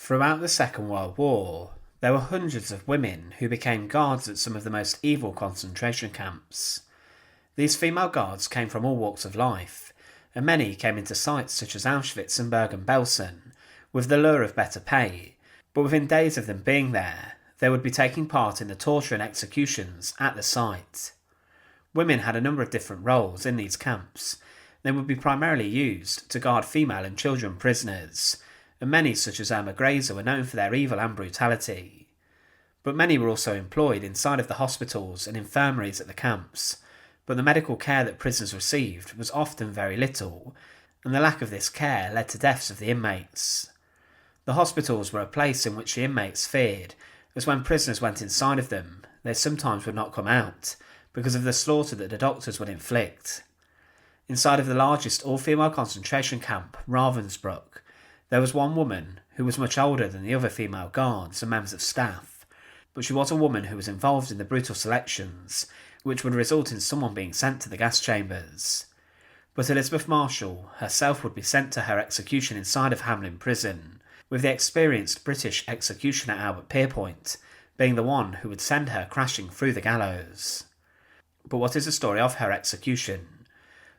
Throughout the Second World War, there were hundreds of women who became guards at some of the most evil concentration camps. These female guards came from all walks of life, and many came into sites such as Auschwitz and Bergen-Belsen with the lure of better pay, but within days of them being there, they would be taking part in the torture and executions at the site. Women had a number of different roles in these camps. They would be primarily used to guard female and children prisoners, and many such as Irma Grazer were known for their evil and brutality. But many were also employed inside of the hospitals and infirmaries at the camps, but the medical care that prisoners received was often very little, and the lack of this care led to deaths of the inmates. The hospitals were a place in which the inmates feared, as when prisoners went inside of them, they sometimes would not come out, because of the slaughter that the doctors would inflict. Inside of the largest all-female concentration camp, Ravensbruck, there was one woman who was much older than the other female guards and members of staff, but she was a woman who was involved in the brutal selections, which would result in someone being sent to the gas chambers. But Elisabeth Marschall herself would be sent to her execution inside of Hamlin Prison, with the experienced British executioner Albert Pierpoint being the one who would send her crashing through the gallows. But what is the story of her execution?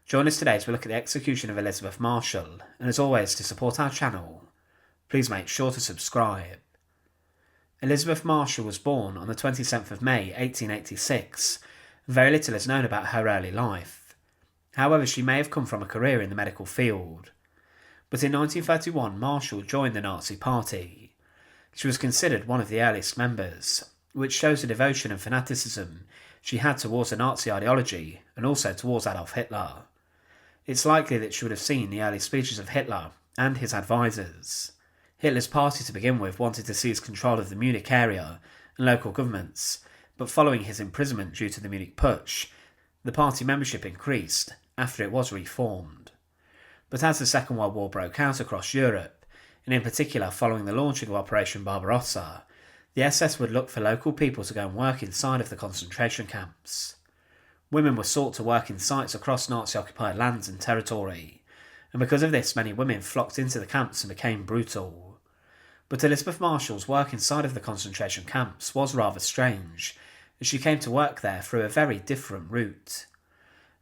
Join us today as we look at the execution of Elisabeth Marschall, and as always, to support our channel, please make sure to subscribe. Elisabeth Marschall was born on the 27th of May 1886, and very little is known about her early life. However, she may have come from a career in the medical field. But in 1931, Marschall joined the Nazi Party. She was considered one of the earliest members, which shows the devotion and fanaticism she had towards the Nazi ideology and also towards Adolf Hitler. It's likely that she would have seen the early speeches of Hitler and his advisors. Hitler's party to begin with wanted to seize control of the Munich area and local governments, but following his imprisonment due to the Munich Putsch, the party membership increased after it was reformed. But as the Second World War broke out across Europe, and in particular following the launching of Operation Barbarossa, the SS would look for local people to go and work inside of the concentration camps. Women were sought to work in sites across Nazi-occupied lands and territory, and because of this many women flocked into the camps and became brutal. But Elisabeth Marschall's work inside of the concentration camps was rather strange, as she came to work there through a very different route.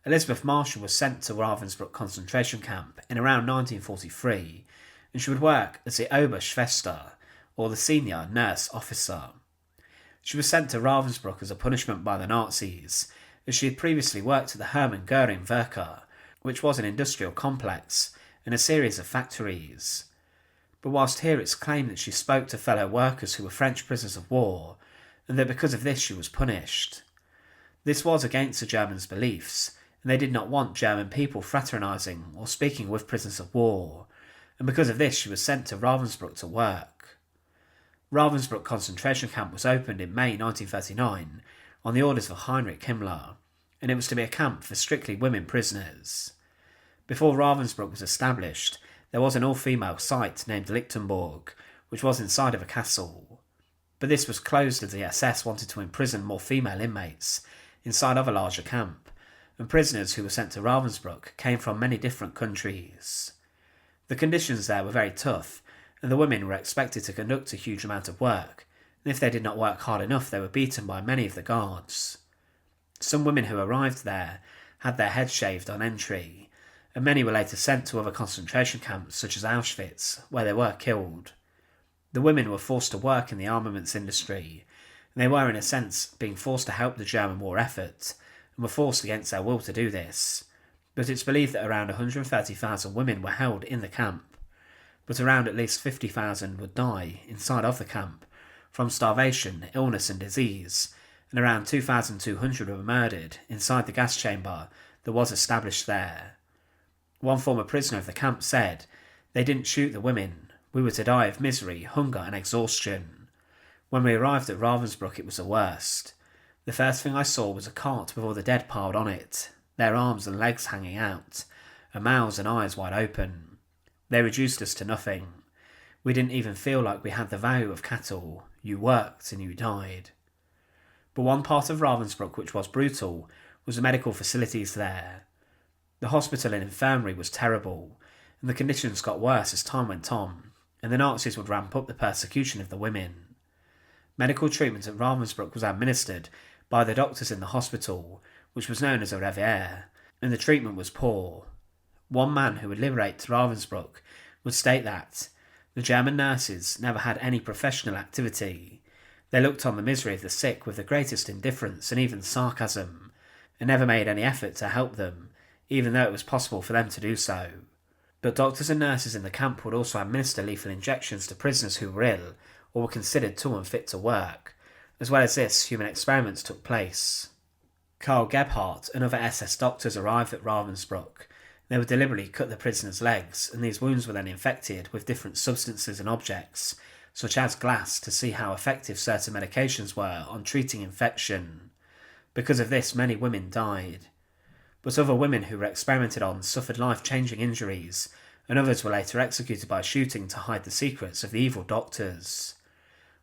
Elisabeth Marschall was sent to Ravensbruck concentration camp in around 1943, and she would work as the Oberschwester, or the senior nurse officer. She was sent to Ravensbruck as a punishment by the Nazis, as she had previously worked at the Hermann Göring Werke, which was an industrial complex and a series of factories. But whilst here it's claimed that she spoke to fellow workers who were French prisoners of war, and that because of this she was punished. This was against the Germans' beliefs, and they did not want German people fraternising or speaking with prisoners of war, and because of this she was sent to Ravensbrück to work. Ravensbrück concentration camp was opened in May 1939 on the orders of Heinrich Himmler, and it was to be a camp for strictly women prisoners. Before Ravensbrück was established, there was an all-female site named Lichtenburg, which was inside of a castle. But this was closed as the SS wanted to imprison more female inmates inside of a larger camp, and prisoners who were sent to Ravensbrück came from many different countries. The conditions there were very tough, and the women were expected to conduct a huge amount of work, and if they did not work hard enough they were beaten by many of the guards. Some women who arrived there had their heads shaved on entry, and many were later sent to other concentration camps such as Auschwitz, where they were killed. The women were forced to work in the armaments industry, and they were in a sense being forced to help the German war effort, and were forced against their will to do this. But it's believed that around 130,000 women were held in the camp, but around at least 50,000 would die inside of the camp from starvation, illness and disease, and around 2,200 were murdered inside the gas chamber that was established there. One former prisoner of the camp said, "They didn't shoot the women. We were to die of misery, hunger and exhaustion. When we arrived at Ravensbrück it was the worst. The first thing I saw was a cart with all the dead piled on it, their arms and legs hanging out, and mouths and eyes wide open. They reduced us to nothing. We didn't even feel like we had the value of cattle. You worked and you died." But one part of Ravensbrück which was brutal was the medical facilities there. The hospital and infirmary was terrible, and the conditions got worse as time went on, and the Nazis would ramp up the persecution of the women. Medical treatment at Ravensbruck was administered by the doctors in the hospital, which was known as a Revier, and the treatment was poor. One man who would liberate Ravensbruck would state that the German nurses never had any professional activity. They looked on the misery of the sick with the greatest indifference and even sarcasm, and never made any effort to help them, even though it was possible for them to do so. But doctors and nurses in the camp would also administer lethal injections to prisoners who were ill or were considered too unfit to work. As well as this, human experiments took place. Karl Gebhardt and other SS doctors arrived at Ravensbruck. They would deliberately cut the prisoners' legs, and these wounds were then infected with different substances and objects, such as glass, to see how effective certain medications were on treating infection. Because of this, many women died. But other women who were experimented on suffered life-changing injuries, and others were later executed by shooting to hide the secrets of the evil doctors.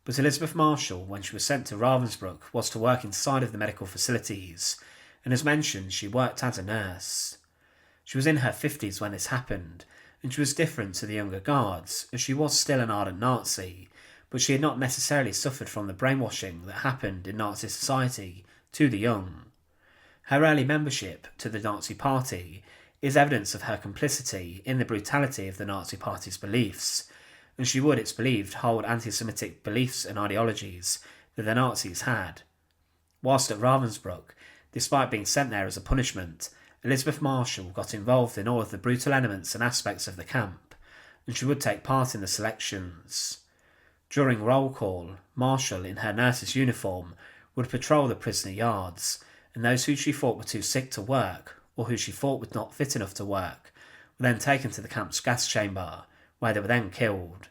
But Elisabeth Marschall, when she was sent to Ravensbruck, was to work inside of the medical facilities, and as mentioned, she worked as a nurse. She was in her 50s when this happened, and she was different to the younger guards, as she was still an ardent Nazi, but she had not necessarily suffered from the brainwashing that happened in Nazi society to the young. Her early membership to the Nazi Party is evidence of her complicity in the brutality of the Nazi Party's beliefs, and she would, it's believed, hold anti-Semitic beliefs and ideologies that the Nazis had. Whilst at Ravensbrück, despite being sent there as a punishment, Elisabeth Marschall got involved in all of the brutal elements and aspects of the camp, and she would take part in the selections. During roll call, Marschall, in her nurse's uniform, would patrol the prisoner yards, and those who she thought were too sick to work, or who she thought were not fit enough to work, were then taken to the camp's gas chamber, where they were then killed.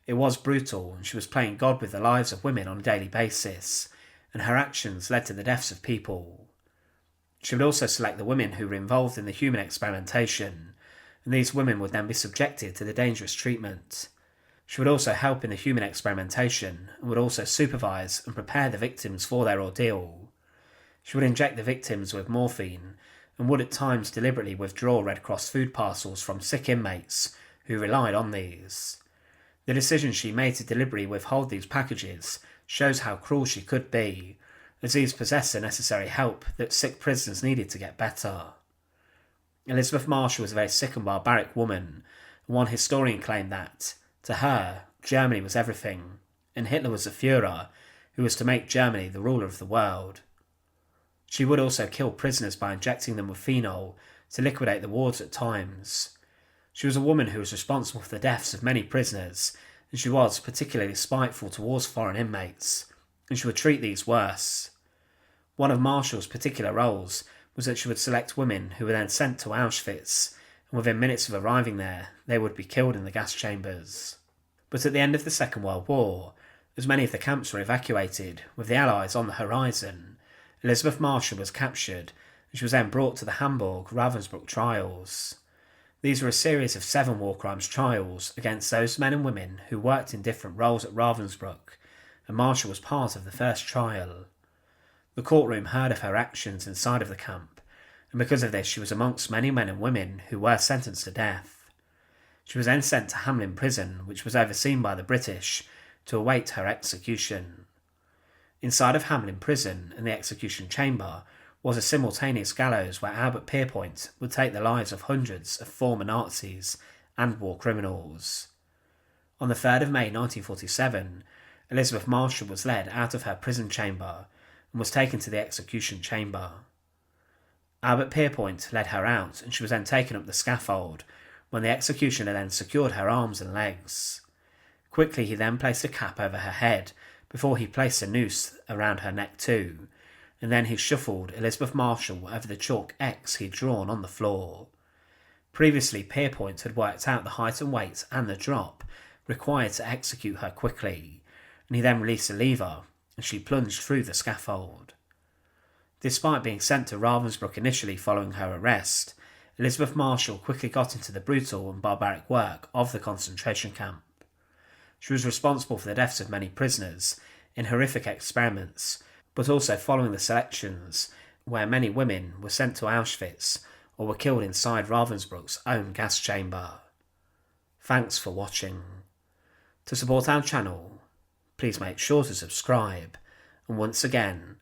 It was brutal, and she was playing God with the lives of women on a daily basis, and her actions led to the deaths of people. She would also select the women who were involved in the human experimentation, and these women would then be subjected to the dangerous treatment. She would also help in the human experimentation, and would also supervise and prepare the victims for their ordeal. She would inject the victims with morphine, and would at times deliberately withdraw Red Cross food parcels from sick inmates who relied on these. The decision she made to deliberately withhold these packages shows how cruel she could be, as these possessed the necessary help that sick prisoners needed to get better. Elisabeth Marschall was a very sick and barbaric woman, and one historian claimed that, to her, Germany was everything, and Hitler was the Führer who was to make Germany the ruler of the world. She would also kill prisoners by injecting them with phenol to liquidate the wards at times. She was a woman who was responsible for the deaths of many prisoners, and she was particularly spiteful towards foreign inmates, and she would treat these worse. One of Marshall's particular roles was that she would select women who were then sent to Auschwitz, and within minutes of arriving there, they would be killed in the gas chambers. But at the end of the Second World War, as many of the camps were evacuated, with the Allies on the horizon, Elisabeth Marschall was captured, and she was then brought to the Hamburg-Ravensbrück trials. These were a series of 7 war crimes trials against those men and women who worked in different roles at Ravensbrück, and Marschall was part of the first trial. The courtroom heard of her actions inside of the camp, and because of this she was amongst many men and women who were sentenced to death. She was then sent to Hamlin Prison, which was overseen by the British, to await her execution. Inside of Hamlin Prison and the execution chamber was a simultaneous gallows where Albert Pierpoint would take the lives of hundreds of former Nazis and war criminals. On the 3rd of May 1947, Elisabeth Marschall was led out of her prison chamber and was taken to the execution chamber. Albert Pierpoint led her out, and she was then taken up the scaffold, when the executioner then secured her arms and legs. Quickly he then placed a cap over her head, before he placed a noose around her neck too, and then he shuffled Elisabeth Marschall over the chalk X he'd drawn on the floor. Previously, Pierpoint had worked out the height and weight and the drop required to execute her quickly, and he then released a lever, and she plunged through the scaffold. Despite being sent to Ravensbrück initially following her arrest, Elisabeth Marschall quickly got into the brutal and barbaric work of the concentration camp. She was responsible for the deaths of many prisoners in horrific experiments, but also following the selections where many women were sent to Auschwitz or were killed inside Ravensbrück's own gas chamber. Thanks for watching. To support our channel, please make sure to subscribe, and once again,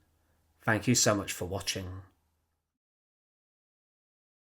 thank you so much for watching.